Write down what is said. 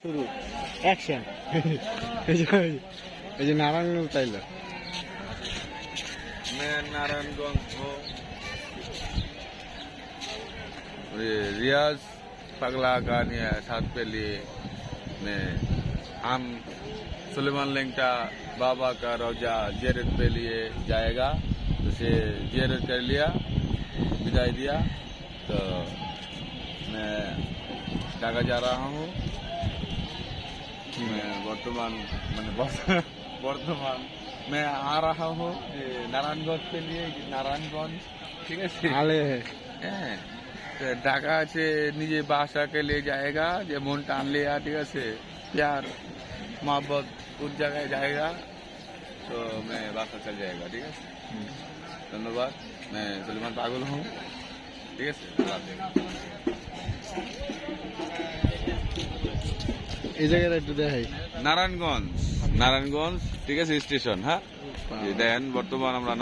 शुरू action Narayanganj Tyler मैं नारायणगंज हूँ। रियाज पगला का साथ पे लिए मैं हम सुलेमान लेंगटा बाबा का रोजा जियारत पे लिए जाएगा, तो से जियारत कर लिया, विदाई दिया। तो मैं ढाका जा रहा हूँ। मैं वर्तमान मैं आ रहा हूँ नारायणगंज के लिए। नारायणगंज ठीक है, ढाका से निजे बासा के लिए जाएगा, जो मन टान लिया ठीक है, प्यार मोहब्बत उस जगह जाएगा, तो मैं बासा चल जाएगा। ठीक है, धन्यवाद। मैं सुलेमान पागल हूँ। ठीक है, এই জায়গাটা একটু দেখাই নারায়ণগঞ্জ ঠিক আছে স্টেশন। হ্যাঁ, দেন বর্তমান আমরা